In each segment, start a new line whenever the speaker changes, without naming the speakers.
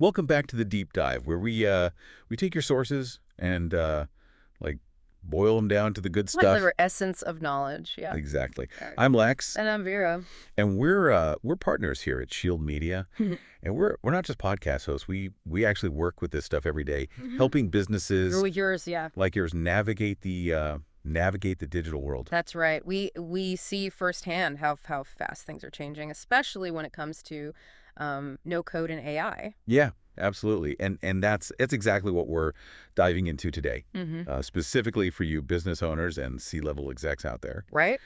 Welcome back to the deep dive, where we take your sources and like boil them down to the good
Like
stuff.
the essence of knowledge, yeah.
Exactly.
Right.
I'm Lex,
And I'm Vera.
and we're partners here at Shield Media, and we're not just podcast hosts. We actually work with this stuff every day, helping businesses
Yours, yeah.
like yours navigate the digital world.
That's right. We see firsthand how fast things are changing, especially when it comes to no code and AI.
Yeah, absolutely. And that's exactly what we're diving into today, specifically for you business owners and C-level execs out there.
Right?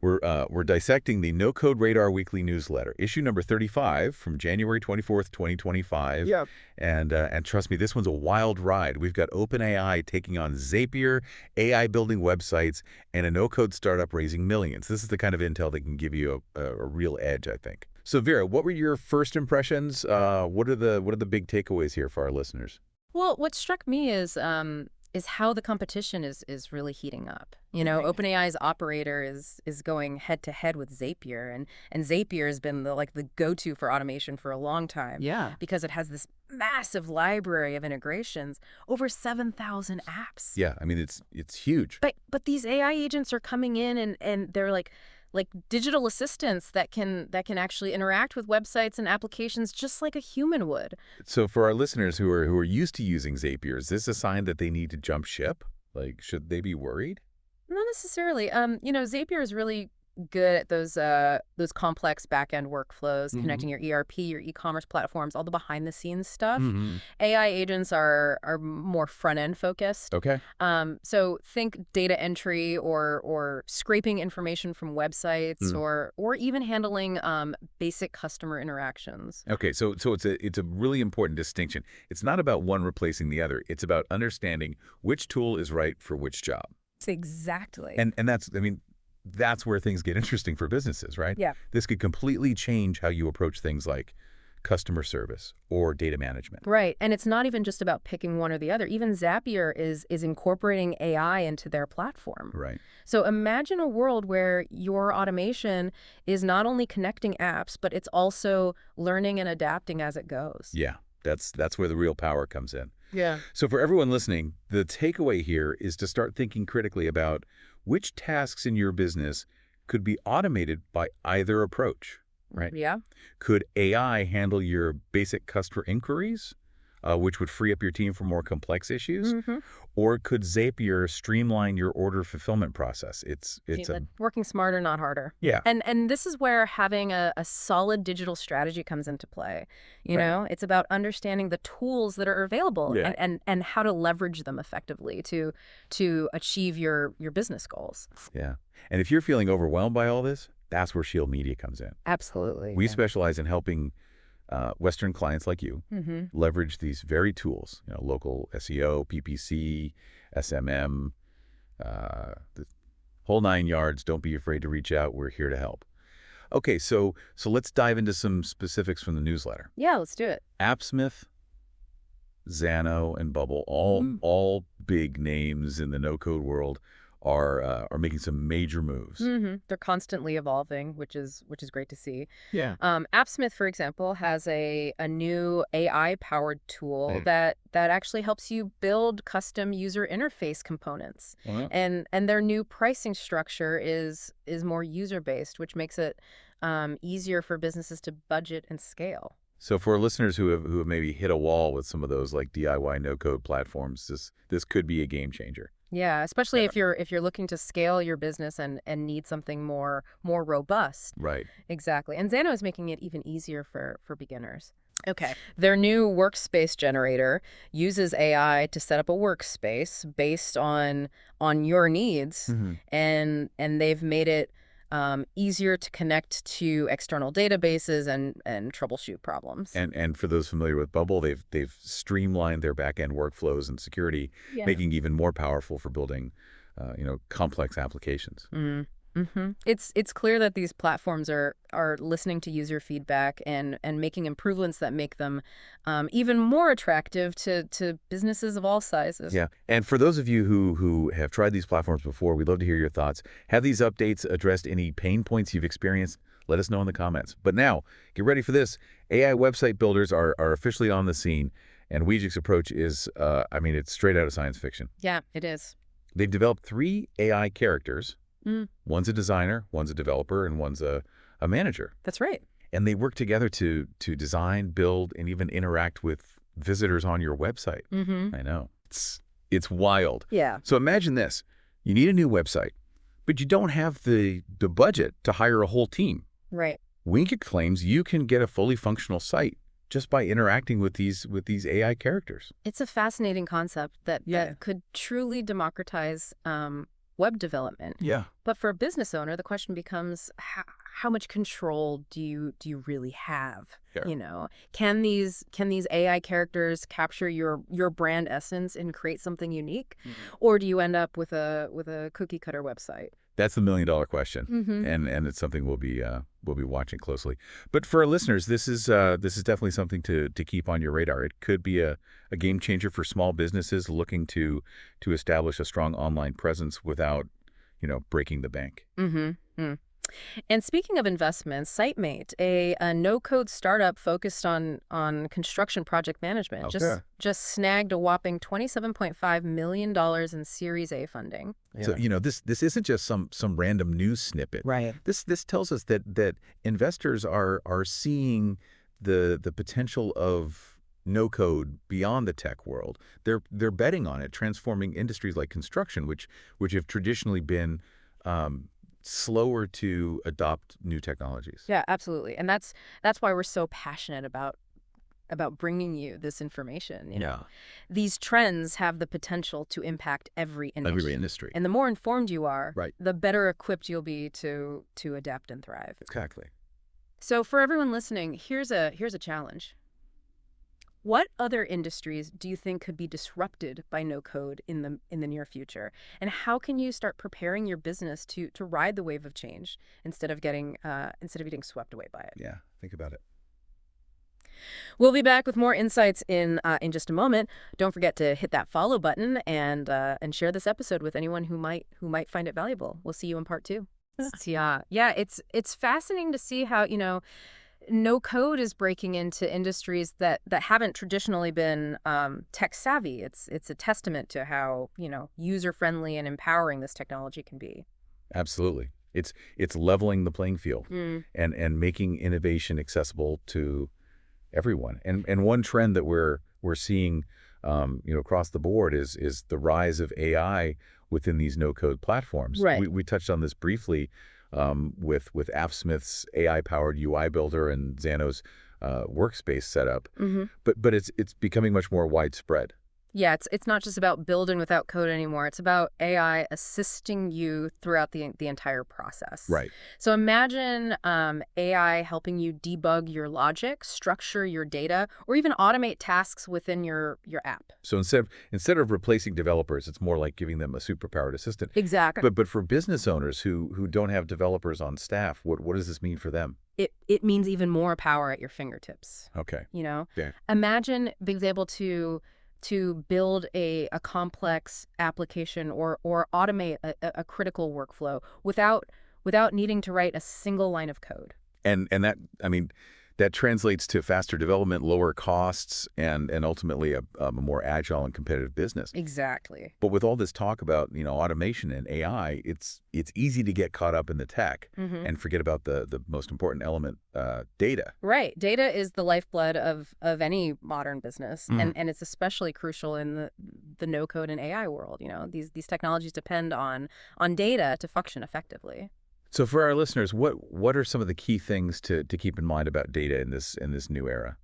We're dissecting the No Code Radar Weekly Newsletter, issue number 35 from January 24th, 2025.
Yep.
And trust me, this one's a wild ride. We've got OpenAI taking on Zapier, AI building websites, and a no-code startup raising millions. This is the kind of intel that can give you a real edge, I think. So Vera, what were your first impressions? What are the big takeaways here for our listeners?
Well, what struck me is how the competition is really heating up. You know,
Right.
OpenAI's operator is going head to head with Zapier, and Zapier has been the go-to for automation for a long time.
Yeah.
Because it has this massive library of integrations, over 7,000 apps.
Yeah, I mean it's huge.
But these AI agents are coming in and they're like digital assistants that can actually interact with websites and applications just like a human would.
So for our listeners who are used to using Zapier, is this a sign that they need to jump ship? Like, should they be worried?
Not necessarily. You know, Zapier is really good at those complex back-end workflows, connecting your ERP, your e-commerce platforms, all the behind-the-scenes stuff. AI agents are more front-end focused.
Okay.
So think data entry or scraping information from websites or even handling basic customer interactions.
Okay, so it's a really important distinction. It's not about one replacing the other. It's about understanding which tool is right for which job.
Exactly.
And that's where things get interesting for businesses, right?
Yeah.
This could completely change how you approach things like customer service or data management.
Right. And it's not even just about picking one or the other. Even Zapier is incorporating AI into their platform.
Right.
So imagine a world where your automation is not only connecting apps, but it's also learning and adapting as it goes.
Yeah, that's where the real power comes in.
Yeah.
So for everyone listening, the takeaway here is to start thinking critically about which tasks in your business could be automated by either approach, right?
Yeah.
Could AI handle your basic customer inquiries, which would free up your team for more complex issues? Or could Zapier streamline your order fulfillment process? It's
Working smarter, not harder.
Yeah.
And this is where having a solid digital strategy comes into play. You know, it's about understanding the tools that are available and how to leverage them effectively to achieve your business goals.
Yeah. And if you're feeling overwhelmed by all this, that's where Shield Media comes in.
Absolutely.
We specialize in helping Western clients like you leverage these very tools, you know, local SEO, PPC, SMM, the whole 9 yards. Don't be afraid to reach out. We're here to help. Okay, so let's dive into some specifics from the newsletter.
Yeah, let's do it.
Appsmith, Xano, and Bubble, all big names in the no-code world, are making some major moves.
They're constantly evolving, which is great to see.
Yeah.
Appsmith, for example, has a new AI-powered tool that actually helps you build custom user interface components. And their new pricing structure is more user-based, which makes it easier for businesses to budget and scale.
So for listeners who have maybe hit a wall with some of those like DIY no-code platforms, this could be a game changer.
Yeah, especially if you're looking to scale your business and need something more robust.
Right.
Exactly. And Xano is making it even easier for beginners. Okay. Their new workspace generator uses AI to set up a workspace based on your needs, and they've made it easier to connect to external databases and troubleshoot problems.
And for those familiar with Bubble, they've streamlined their back-end workflows and security, making it even more powerful for building, complex applications.
It's clear that these platforms are listening to user feedback and making improvements that make them even more attractive to businesses of all sizes.
Yeah. And for those of you who have tried these platforms before, we'd love to hear your thoughts. Have these updates addressed any pain points you've experienced? Let us know in the comments. But now, get ready for this. AI website builders are officially on the scene, and Wegic's approach is, it's straight out of science fiction.
Yeah, it is.
They've developed 3 AI characters. One's a designer, one's a developer, and one's a manager.
That's right.
And they work together to design, build, and even interact with visitors on your website. I know. It's wild.
Yeah.
So imagine this. You need a new website, but you don't have the budget to hire a whole team.
Right.
Wegic claims you can get a fully functional site just by interacting with these AI characters.
It's a fascinating concept that could truly democratize web development.
Yeah.
But for a business owner, the question becomes, how much control do you really have?
Sure.
You know, can these AI characters capture your brand essence and create something unique, or do you end up with a cookie cutter website?
That's the $1,000,000 question, and it's something we'll be watching closely. But for our listeners, this is definitely something to keep on your radar. It could be a game changer for small businesses looking to establish a strong online presence without, breaking the bank.
And speaking of investments, Sitemate, a no-code startup focused on construction project management, just snagged a whopping $27.5 million in Series A funding.
Yeah. So this isn't just some random news snippet.
Right.
This tells us that investors are seeing the potential of no code beyond the tech world. They're betting on it, transforming industries like construction, which have traditionally been slower to adopt new technologies.
Yeah, absolutely. And that's why we're so passionate about bringing you this information. These trends have the potential to impact every industry. And the more informed you are, the better equipped you'll be to adapt and thrive.
Exactly.
So for everyone listening, here's a challenge. What other industries do you think could be disrupted by no code in the near future? And how can you start preparing your business to ride the wave of change instead of getting swept away by it?
Yeah, think about it.
We'll be back with more insights in just a moment. Don't forget to hit that follow button and share this episode with anyone who might find it valuable. We'll see you in part 2. Yeah, it's fascinating to see how no code is breaking into industries that haven't traditionally been tech savvy. It's a testament to how user friendly and empowering this technology can be.
Absolutely, it's leveling the playing field and making innovation accessible to everyone. And one trend that we're seeing across the board is the rise of AI within these no code platforms.
Right.
We touched on this briefly. With Appsmith's AI-powered UI builder and Xano's workspace setup, but it's becoming much more widespread.
Yeah, it's not just about building without code anymore. It's about AI assisting you throughout the entire process.
Right.
So imagine AI helping you debug your logic, structure your data, or even automate tasks within your app.
So instead of replacing developers, it's more like giving them a superpowered assistant.
Exactly.
But for business owners who don't have developers on staff, what does this mean for them?
It means even more power at your fingertips.
Okay.
Yeah. Imagine being able to build a complex application or automate a critical workflow without needing to write a single line of code.
And that translates to faster development, lower costs, and ultimately a more agile and competitive business.
Exactly.
But with all this talk about automation and AI, it's easy to get caught up in the tech and forget about the most important element, data.
Right. Data is the lifeblood of any modern business, and it's especially crucial in the no code and AI world. These technologies depend on data to function effectively.
So for our listeners, what are some of the key things to keep in mind about data in this new era?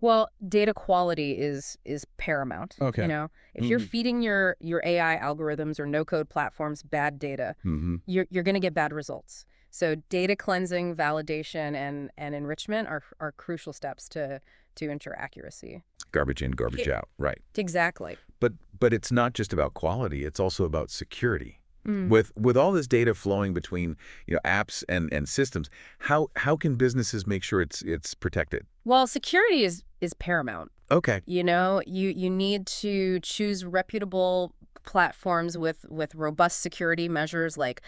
Well, data quality is paramount.
Okay.
If you're feeding your AI algorithms or no-code platforms bad data, you're going to get bad results. So data cleansing, validation, and enrichment are crucial steps to ensure accuracy.
Garbage in, garbage out. Right.
Exactly.
But it's not just about quality. It's also about security. With all this data flowing between apps and systems, how can businesses make sure it's protected?
Well, security is paramount.
Okay.
You need to choose reputable platforms with robust security measures like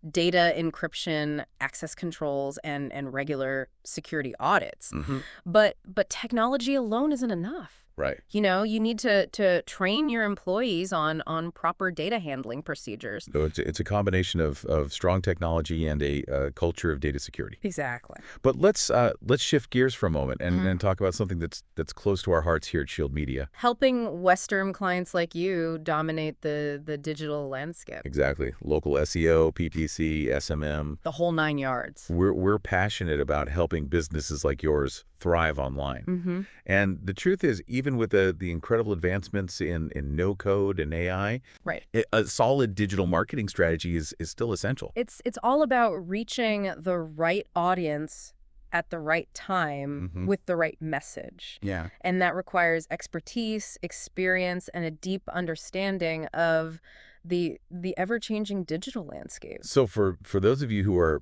data encryption, access controls, and regular security audits.
Mm-hmm.
But technology alone isn't enough.
Right.
You need to train your employees on proper data handling procedures.
So it's a combination of strong technology and a culture of data security.
Exactly.
But let's shift gears for a moment and talk about something that's close to our hearts here at Shield Media.
Helping Western clients like you dominate the digital landscape.
Exactly. Local SEO, PPC, SMM.
The whole 9 yards.
We're passionate about helping businesses like yours thrive online. And the truth is, even with the incredible advancements in no-code and AI,
right,
a solid digital marketing strategy is still essential.
It's all about reaching the right audience at the right time with the right message.
Yeah.
And that requires expertise, experience, and a deep understanding of the ever-changing digital landscape.
So for those of you who are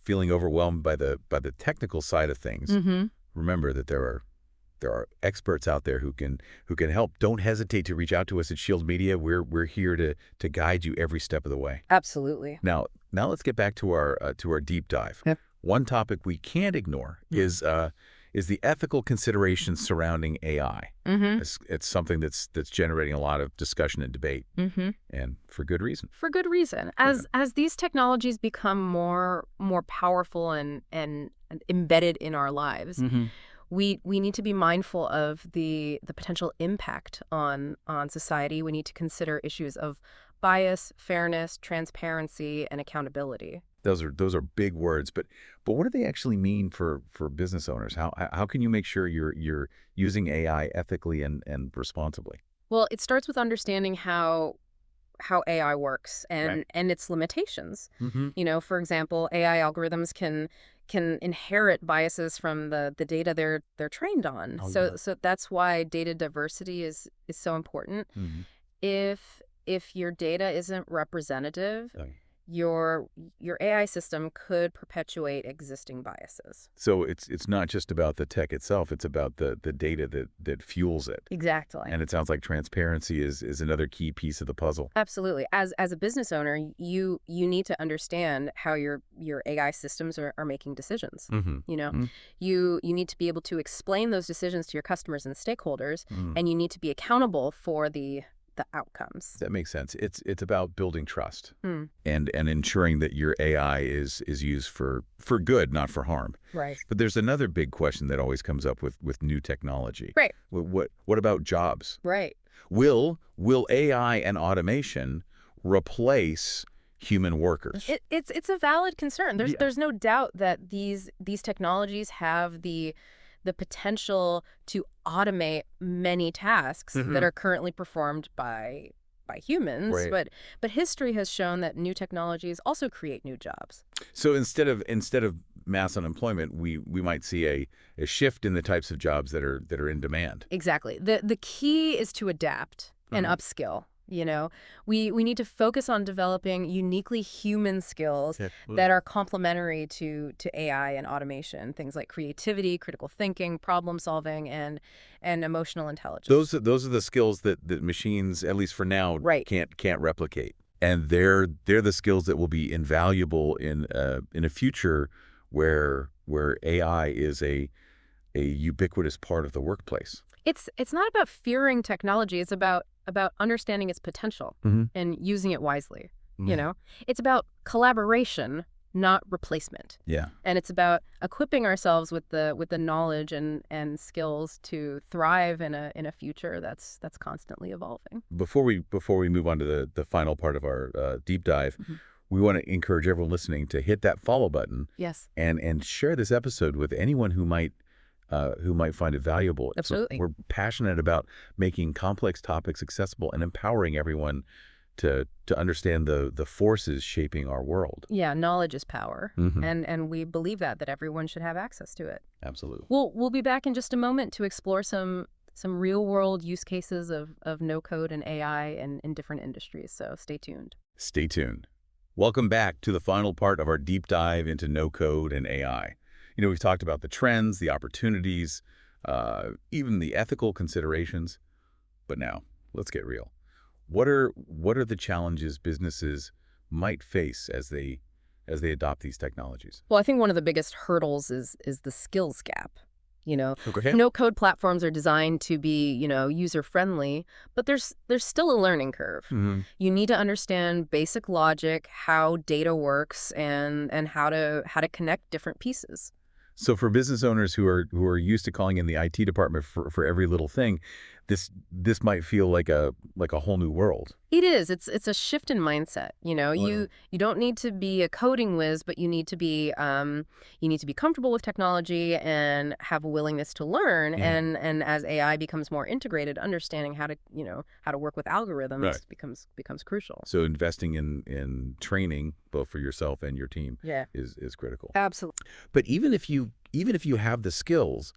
feeling overwhelmed by the technical side of things, remember that there are experts out there who can help. Don't hesitate to reach out to us at Shield Media. We're here to guide you every step of the way.
Absolutely.
Now let's get back to our deep dive.
Yep.
One topic we can't ignore is the ethical considerations surrounding AI. It's something that's generating a lot of discussion and debate, and for good reason.
For good reason. As these technologies become more powerful and embedded in our lives, we need to be mindful of the potential impact on society. We need to consider issues of bias, fairness, transparency, and accountability.
Those are big words, but what do they actually mean for business owners? How can you make sure you're using AI ethically and responsibly?
Well, it starts with understanding how AI works and its limitations. For example, AI algorithms can inherit biases from the data they're trained on. So that's why data diversity is so important. If your data isn't representative, your AI system could perpetuate existing biases.
So it's not just about the tech itself, it's about the data that fuels it.
Exactly.
And it sounds like transparency is another key piece of the puzzle.
Absolutely. As a business owner, you need to understand how your AI systems are making decisions. You need to be able to explain those decisions to your customers and stakeholders, and you need to be accountable for the outcomes.
That makes sense. It's about building trust and ensuring that your AI is used for good, not for harm.
Right.
But there's another big question that always comes up with new technology.
Right.
What about jobs?
Right.
Will AI and automation replace human workers?
It's a valid concern. There's no doubt that these technologies have the potential to automate many tasks that are currently performed by humans, but history has shown that new technologies also create new jobs.
So instead of mass unemployment, we might see a shift in the types of jobs that are in demand.
Exactly. The key is to adapt and upskill. We need to focus on developing uniquely human skills that are complementary to AI and automation. Things like creativity, critical thinking, problem solving, and emotional intelligence.
Those are the skills that machines, at least for now, can't replicate. And they're the skills that will be invaluable in a future where AI is a ubiquitous part of the workplace.
It's not about fearing technology. It's about understanding its potential and using it wisely. It's about collaboration, not replacement.
Yeah.
And it's about equipping ourselves with the knowledge and skills to thrive in a future that's constantly evolving.
Before we move on to the final part of our deep dive, we want to encourage everyone listening to hit that follow button.
Yes.
And share this episode with anyone who might find it valuable.
Absolutely.
So we're passionate about making complex topics accessible and empowering everyone to understand the forces shaping our world.
Yeah, knowledge is power, and we believe that everyone should have access to it.
Absolutely.
We'll be back in just a moment to explore some real world use cases of no code and AI in different industries. So stay tuned.
Stay tuned. Welcome back to the final part of our deep dive into no code and AI. We've talked about the trends, the opportunities, even the ethical considerations. But now, let's get real. What are the challenges businesses might face as they adopt these technologies?
Well, I think one of the biggest hurdles is the skills gap. You know,
Okay.
no-code platforms are designed to be, user-friendly, but there's still a learning curve.
Mm-hmm.
You need to understand basic logic, how data works, and how to connect different pieces.
So for business owners who are used to calling in the IT department for every little thing, this might feel like a whole new world.
It is. It's a shift in mindset.
Wow.
You don't need to be a coding whiz, but you need to be comfortable with technology and have a willingness to learn.
Yeah.
And as AI becomes more integrated, understanding how to work with algorithms
Right.
becomes crucial.
So investing in training both for yourself and your team
Yeah.
is critical.
Absolutely.
But even if you have the skills,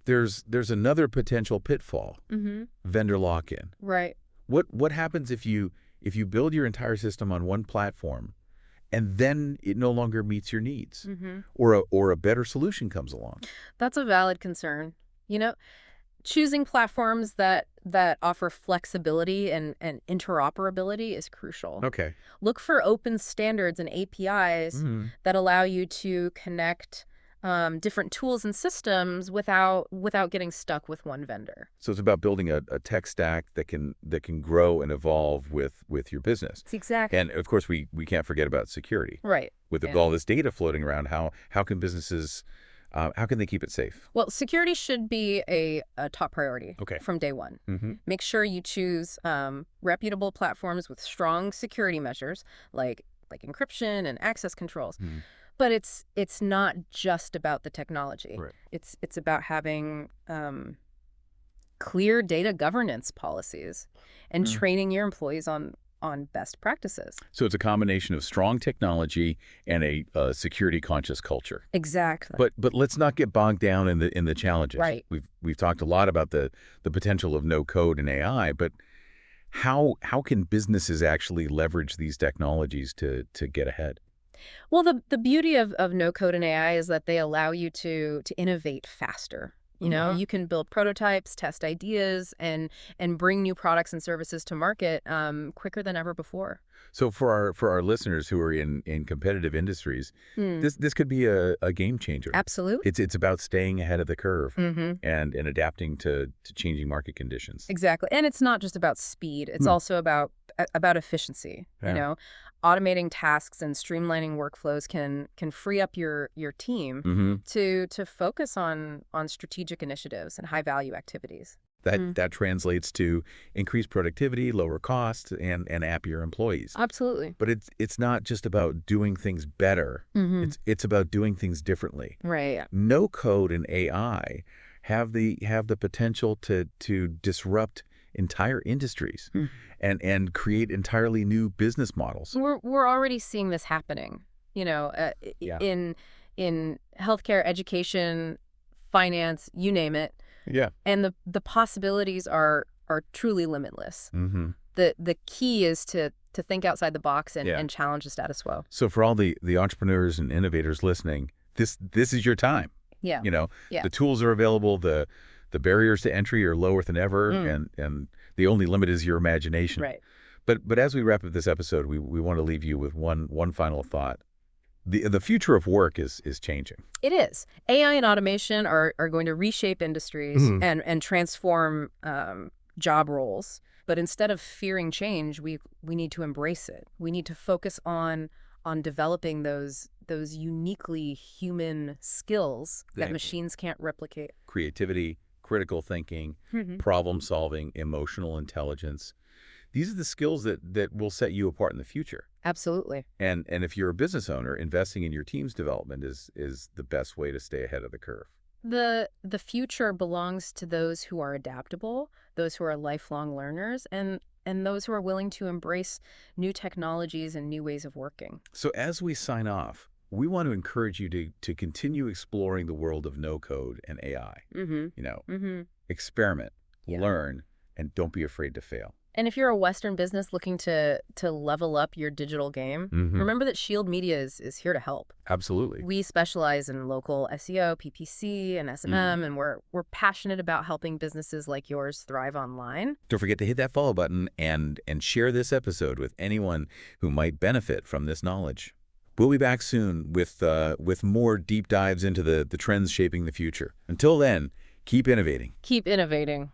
there's another potential pitfall:
Mm-hmm.
vendor lock-in.
Right.
What happens if you build your entire system on one platform, and then it no longer meets your needs,
Mm-hmm.
or a better solution comes along?
That's a valid concern. Choosing platforms that offer flexibility and interoperability is crucial.
Okay.
Look for open standards and APIs
Mm-hmm.
that allow you to connect different tools and systems without getting stuck with one vendor.
So it's about building a tech stack that can grow and evolve with your business.
It's exactly
And of course, we can't forget about security.
right.
With
Yeah.
all this data floating around, how can businesses how can they keep it safe?
Well, security should be a top priority
Okay.
from day one.
Mm-hmm.
Make sure you choose reputable platforms with strong security measures like encryption and access controls.
Mm-hmm.
But it's not just about the technology.
Right.
It's about having clear data governance policies and training your employees on best practices.
So it's a combination of strong technology and a security-conscious culture.
Exactly.
But let's not get bogged down in the challenges.
Right.
We've talked a lot about the potential of no code and AI, but how can businesses actually leverage these technologies to get ahead?
Well, the beauty of no code and AI is that they allow you to innovate faster. You can build prototypes, test ideas, and bring new products and services to market quicker than ever before.
So for our listeners who are in competitive industries, this could be a game changer.
Absolutely.
It's about staying ahead of the curve
Mm-hmm.
and adapting to changing market conditions.
Exactly. And it's not just about speed. It's also about efficiency.
Yeah.
Automating tasks and streamlining workflows can free up your team
Mm-hmm.
to focus on strategic initiatives and high-value activities.
That translates to increased productivity, lower costs, and happier employees.
Absolutely.
But it's not just about doing things better.
Mm-hmm.
It's about doing things differently.
Right.
No code and AI have the potential to disrupt entire industries and create entirely new business models.
We're already seeing this happening.
Yeah.
In healthcare, education, finance, you name it.
Yeah.
And the possibilities are truly limitless.
Mm-hmm.
The key is to think outside the box and,
Yeah.
and challenge the status quo.
So for all the entrepreneurs and innovators listening, this is your time.
Yeah. Yeah.
The tools are available. The barriers to entry are lower than ever, and the only limit is your imagination.
Right.
But as we wrap up this episode, we want to leave you with one final thought. The future of work is changing.
It is. AI and automation are going to reshape industries and transform job roles. But instead of fearing change, we need to embrace it. We need to focus on developing those uniquely human skills that machines can't replicate.
Creativity, critical thinking, problem solving, emotional intelligence. These are the skills that will set you apart in the future.
Absolutely.
And if you're a business owner, investing in your team's development is the best way to stay ahead of the curve.
The future belongs to those who are adaptable, those who are lifelong learners, and those who are willing to embrace new technologies and new ways of working.
So as we sign off, we want to encourage you to continue exploring the world of no code and AI.
Mm-hmm.
Experiment, learn, and don't be afraid to fail.
And if you're a Western business looking to level up your digital game, remember that Shield Media is here to help.
Absolutely.
We specialize in local SEO, PPC, and SMM, and we're passionate about helping businesses like yours thrive online.
Don't forget to hit that follow button and share this episode with anyone who might benefit from this knowledge. We'll be back soon with more deep dives into the trends shaping the future. Until then, keep innovating.
Keep innovating.